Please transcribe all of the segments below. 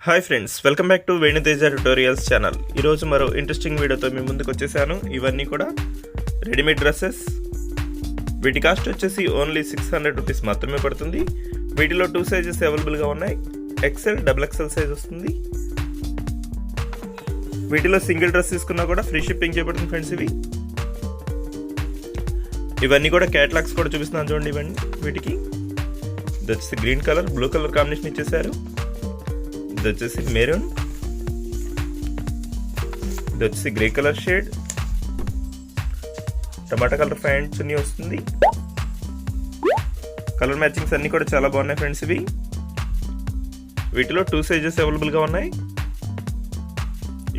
Hi friends, welcome back to Venu Teja tutorials channel. ఈరోజు మరో interesting వీడియోతో మీ ముందుకు వచ్చేసాను. ఇవన్నీ కూడా రెడీమేడ్ డ్రెస్సెస్. వీటి కాస్ట్ వచ్చేసి ఓన్లీ 600 రూపీస్ మాత్రమే పడుతుంది. వీటిలో 2 సైజెస్ అవైలబుల్గా ఉన్నాయి. XL.XXL సైజ్ వస్తుంది. వీటిలో సింగిల్ డ్రెస్ తీసుకున్నా కూడా ఫ్రీ షిప్పింగ్ చేయబడుతుంది ఫ్రెండ్స్. ఇవన్నీ కూడా క్యాటలాగ్స్ కూడా చూపిస్తున్నాను చూడండి. ఇవన్నీ వీటికి ఇది వచ్చేసి green colour, blue colour combination ఇచ్చేసారు. ఇది వచ్చేసి మెరూన్, ఇది వచ్చేసి గ్రే కలర్ షేడ్, టమాటా కలర్ ప్యాంట్ చున్నీ వస్తుంది. కలర్ మ్యాచింగ్స్ అన్నీ కూడా చాలా బాగున్నాయి ఫ్రెండ్స్. వీటిలో 2 సైజెస్ అవైలబుల్గా ఉన్నాయి.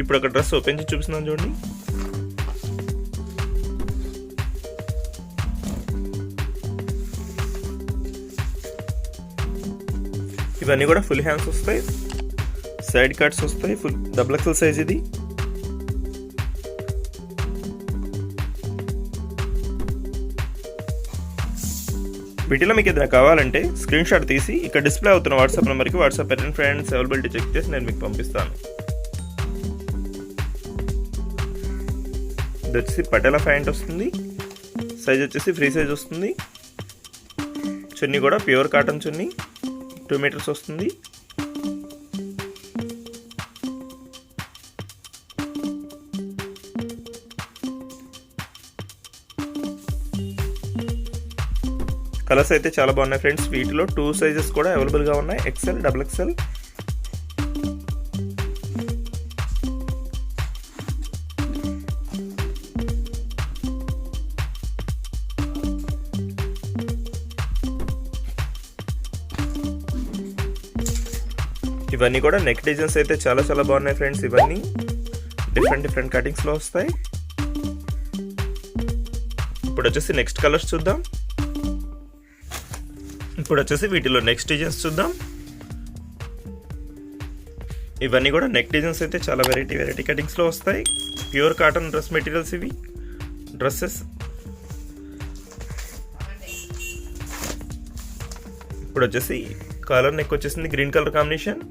ఇప్పుడు ఒక డ్రెస్ ఓపెన్ చేసి చూపిస్తున్నాను చూడండి. ఇవన్నీ కూడా ఫుల్ హ్యాండ్స్ వస్తాయి, సైడ్ కట్స్ వస్తాయి, ఫుల్ XXL సైజ్. ఇది వీటిలో మీకు ఏదైనా కావాలంటే స్క్రీన్ షాట్ తీసి ఇక్కడ డిస్ప్లే అవుతున్న వాట్సాప్ నెంబర్కి వాట్సాప్ పెట్టండి ఫ్రెండ్స్. అవైలబిలిటీ చెక్ చేసి నేను మీకు పంపిస్తాను. ఇది వచ్చేసి పటేలా ప్యాంట్ వస్తుంది. సైజ్ వచ్చేసి ఫ్రీ సైజ్ వస్తుంది. చున్నీ కూడా ప్యూర్ కాటన్ చున్నీ, 2 మీటర్స్ వస్తుంది. కలర్స్ అయితే చాలా బాగున్నాయి ఫ్రెండ్స్. వీటిలో 2 సైజెస్ కూడా అవైలబుల్గా ఉన్నాయి, XL.XXL. ఇవన్నీ కూడా నెక్ డిజైన్స్ అయితే చాలా చాలా బాగున్నాయి ఫ్రెండ్స్. ఇవన్నీ డిఫరెంట్ కటింగ్స్లో వస్తాయి. ఇప్పుడు వచ్చేసి నెక్స్ట్ కలర్స్ చూద్దాం. ఇప్పుడు వచ్చేసి వీటిలో నెక్స్ట్ డిజైన్స్ చూద్దాం. ఇవన్నీ కూడా నెక్ డిజైన్స్ అయితే చాలా వెరైటీ కటింగ్స్లో వస్తాయి. ప్యూర్ కాటన్ డ్రెస్ మెటీరియల్స్ ఇవి డ్రెస్సెస్. ఇప్పుడు వచ్చేసి కాలర్ నెక్ వచ్చేసింది గ్రీన్ కలర్ కాంబినేషన్.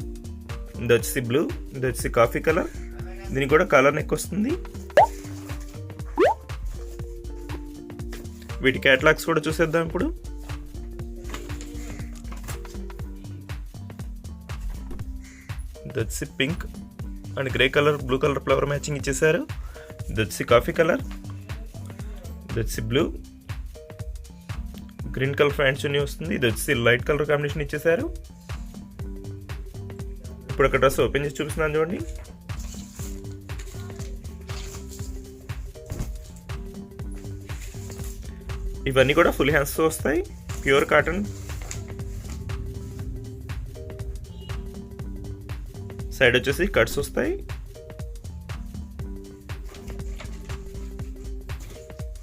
ఇది వచ్చేసి బ్లూ, ఇది వచ్చేసి కాఫీ కలర్. దీనికి కూడా కాలర్ నెక్ వస్తుంది. వీటి క్యాటలాగ్స్ కూడా చూసేద్దాం ఇప్పుడు. ఇది వచ్చి pink and grey colour, blue colour flower matching ఇచ్చేసారు. ఇది వచ్చి కాఫీ కలర్, ఇది వచ్చి బ్లూ, గ్రీన్ కలర్ ప్యాంట్ చున్నీ వస్తుంది. ఇది వచ్చి లైట్ కలర్ కాంబినేషన్ ఇచ్చేసారు. ఇప్పుడు ఒక డ్రెస్ ఓపెన్ చేసి చూపిస్తున్నాను చూడండి. ఇవన్నీ కూడా ఫుల్ హ్యాండ్స్తో వస్తాయి, ప్యూర్ కాటన్. సైడ్ వచ్చేసి కట్స్ వస్తాయి.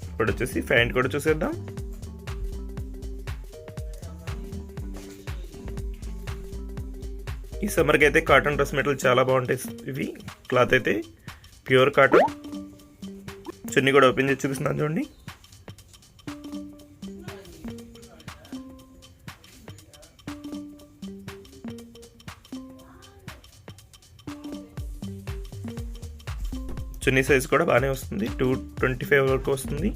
ఇప్పుడు వచ్చేసి ప్యాంట్ కూడా చూసేద్దాం. ఈ సమ్మర్కి అయితే కాటన్ డ్రెస్ మెటీరియల్ చాలా బాగుంటాయి. ఇవి క్లాత్ అయితే ప్యూర్ కాటన్. చున్నీ కూడా ఓపెన్ చేసి చూపిస్తున్నాను చూడండి. చున్నీ సైజ్ కూడా బాగానే వస్తుంది, 225 వరకు వస్తుంది.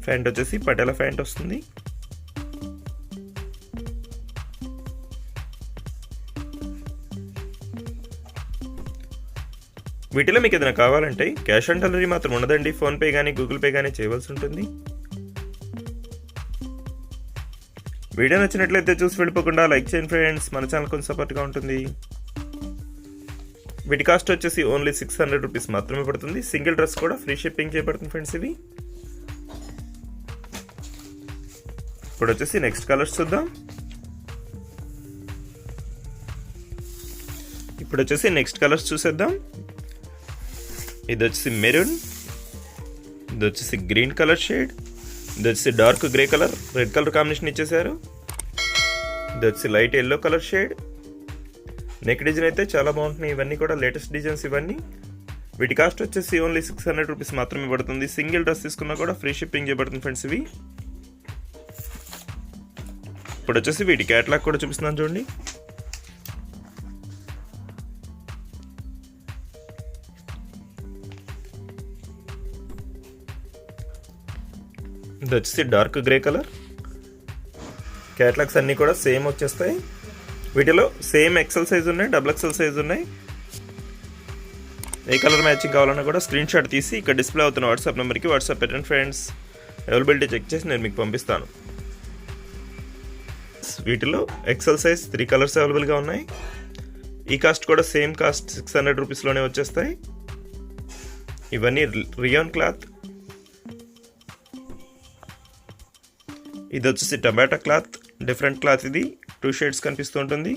ప్యాంట్ వచ్చేసి పటేలా ప్యాంట్ వస్తుంది. వీటిలో మీకు ఏదైనా కావాలంటే క్యాష్ ఆన్ డెలివరీ మాత్రం ఉండదండి. ఫోన్పే కానీ గూగుల్ పే కానీ చేయవలసి ఉంటుంది. వీడియో నచ్చినట్లయితే చూసి వెళ్ళిపోకుండా లైక్ చేయండి ఫ్రెండ్స్. మన ఛానల్ కొంచెం సపోర్ట్గా ఉంటుంది. వీటి కాస్ట్ వచ్చేసి ఓన్లీ 600 రూపీస్ మాత్రమే పడుతుంది. సింగిల్ డ్రెస్ కూడా ఫ్రీ షిప్పింగ్ చేయబడుతుంది ఫ్రెండ్స్. ఇప్పుడు వచ్చేసి నెక్స్ట్ కలర్స్ చూద్దాం. ఇప్పుడు వచ్చేసి నెక్స్ట్ కలర్స్ చూసేద్దాం. ఇది వచ్చేసి మెరూన్, ఇది వచ్చేసి గ్రీన్ కలర్ షేడ్, ఇది వచ్చేసి dark grey colour, red colour combination ఇచ్చేసారు. ఇది వచ్చి light yellow colour shade. Neck design అయితే చాలా బాగుంటున్నాయి. ఇవన్నీ కూడా లేటెస్ట్ డిజైన్స్. ఇవన్నీ వీటి కాస్ట్ వచ్చేసి ఓన్లీ 600 రూపీస్ మాత్రమే పడుతుంది. సింగిల్ డ్రెస్ తీసుకున్నా కూడా ఫ్రీ షిప్పింగ్ చేయబడుతుంది ఫ్రెండ్స్. ఇవి ఇప్పుడు వచ్చేసి వీటి క్యాటలాగ్ కూడా చూపిస్తున్నాను చూడండి. ఇది వచ్చేసి డార్క్ గ్రే కలర్. క్యాటలాగ్స్ అన్నీ కూడా సేమ్ వచ్చేస్తాయి. వీటిలో సేమ్ ఎక్సెల్ సైజ్ ఉన్నాయి, XXL సైజ్ ఉన్నాయి. ఏ కలర్ మ్యాచింగ్ కావాలన్నా కూడా స్క్రీన్ షాట్ తీసి ఇక్కడ డిస్ప్లే అవుతున్న వాట్సాప్ నెంబర్కి వాట్సాప్ పెట్టండి ఫ్రెండ్స్. అవైలబిలిటీ చెక్ చేసి నేను మీకు పంపిస్తాను. వీటిలో ఎక్సెల్ సైజ్ 3 కలర్స్ అవైలబుల్గా ఉన్నాయి. ఈ కాస్ట్ కూడా సేమ్ కాస్ట్ 600 రూపీస్లోనే వచ్చేస్తాయి. ఇవన్నీ రియాన్ క్లాత్. ఇది వచ్చేసి టమాటా క్లాత్, డిఫరెంట్ క్లాత్. ఇది 2 షేడ్స్ కనిపిస్తూ ఉంటుంది.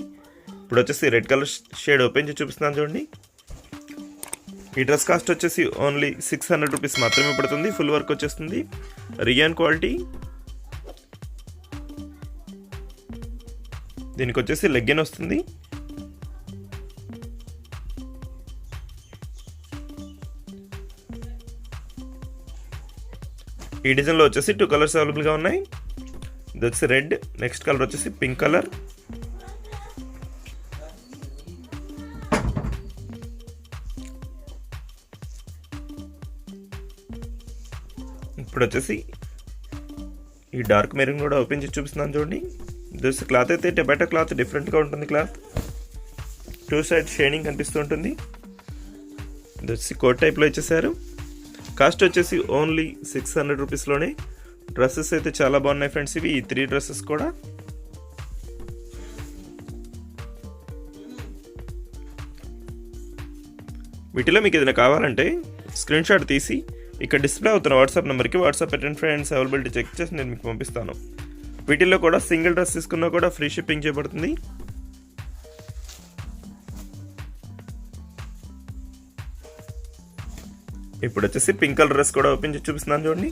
ఇప్పుడు వచ్చేసి రెడ్ కలర్ షేడ్ ఓపెన్ చేసి చూపిస్తున్నాను చూడండి. ఈ డ్రెస్ కాస్ట్ వచ్చేసి ఓన్లీ 600 రూపీస్ మాత్రమే పడుతుంది. ఫుల్ వర్క్ వచ్చేస్తుంది, రియాన్ క్వాలిటీ. దీనికి వచ్చేసి లెగ్గిన్ వస్తుంది. ఈ డిజైన్లో వచ్చేసి 2 కలర్స్ అవైలబుల్గా ఉన్నాయి. ఇది వచ్చి రెడ్, నెక్స్ట్ కలర్ వచ్చేసి పింక్ కలర్. ఇప్పుడు వచ్చేసి ఈ డార్క్ మెరూన్ కూడా ఓపెన్ చేసి చూపిస్తున్నాను చూడండి. ఇది వచ్చి క్లాత్ అయితే టొబాటో క్లాత్, డిఫరెంట్గా ఉంటుంది క్లాత్. 2 సైడ్ షేడింగ్ కనిపిస్తూ ఉంటుంది. ఇది వచ్చి కోట్ టైప్లో ఇచ్చేసారు. కాస్ట్ వచ్చేసి ఓన్లీ 600 రూపీస్లోనే. డ్రెస్సెస్ అయితే చాలా బాగున్నాయి ఫ్రెండ్స్. ఇవి ఈ 3 డ్రెస్సెస్ కూడా. వీటిలో మీకు ఏదైనా కావాలంటే స్క్రీన్ షాట్ తీసి ఇక్కడ డిస్ప్లే అవుతున్న వాట్సాప్ నెంబర్కి వాట్సాప్ పెట్టండి ఫ్రెండ్స్. అవైలబిలిటీ చెక్ చేసి నేను మీకు పంపిస్తాను. వీటిల్లో కూడా సింగిల్ డ్రెస్ తీసుకున్నా కూడా ఫ్రీ షిప్పింగ్ చేయబడుతుంది. ఇప్పుడు వచ్చేసి పింక్ కలర్ డ్రెస్ కూడా ఓపెన్ చేసి చూపిస్తున్నాను చూడండి.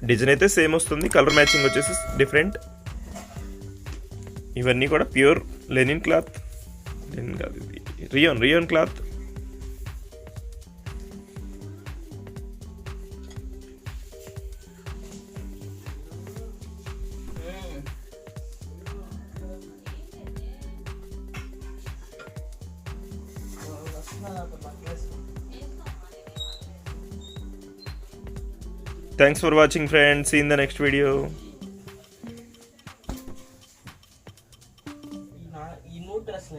డిజైన్ అయితే సేమ్ వస్తుంది, కలర్ మ్యాచింగ్ వచ్చేసి డిఫరెంట్. ఇవన్నీ కూడా ప్యూర్ లెనిన్ క్లాత్, లెనిన్ కాదు ఇది rayon cloth. Thanks for watching friends. See you in the next video. ఈ 3 డ్రెస్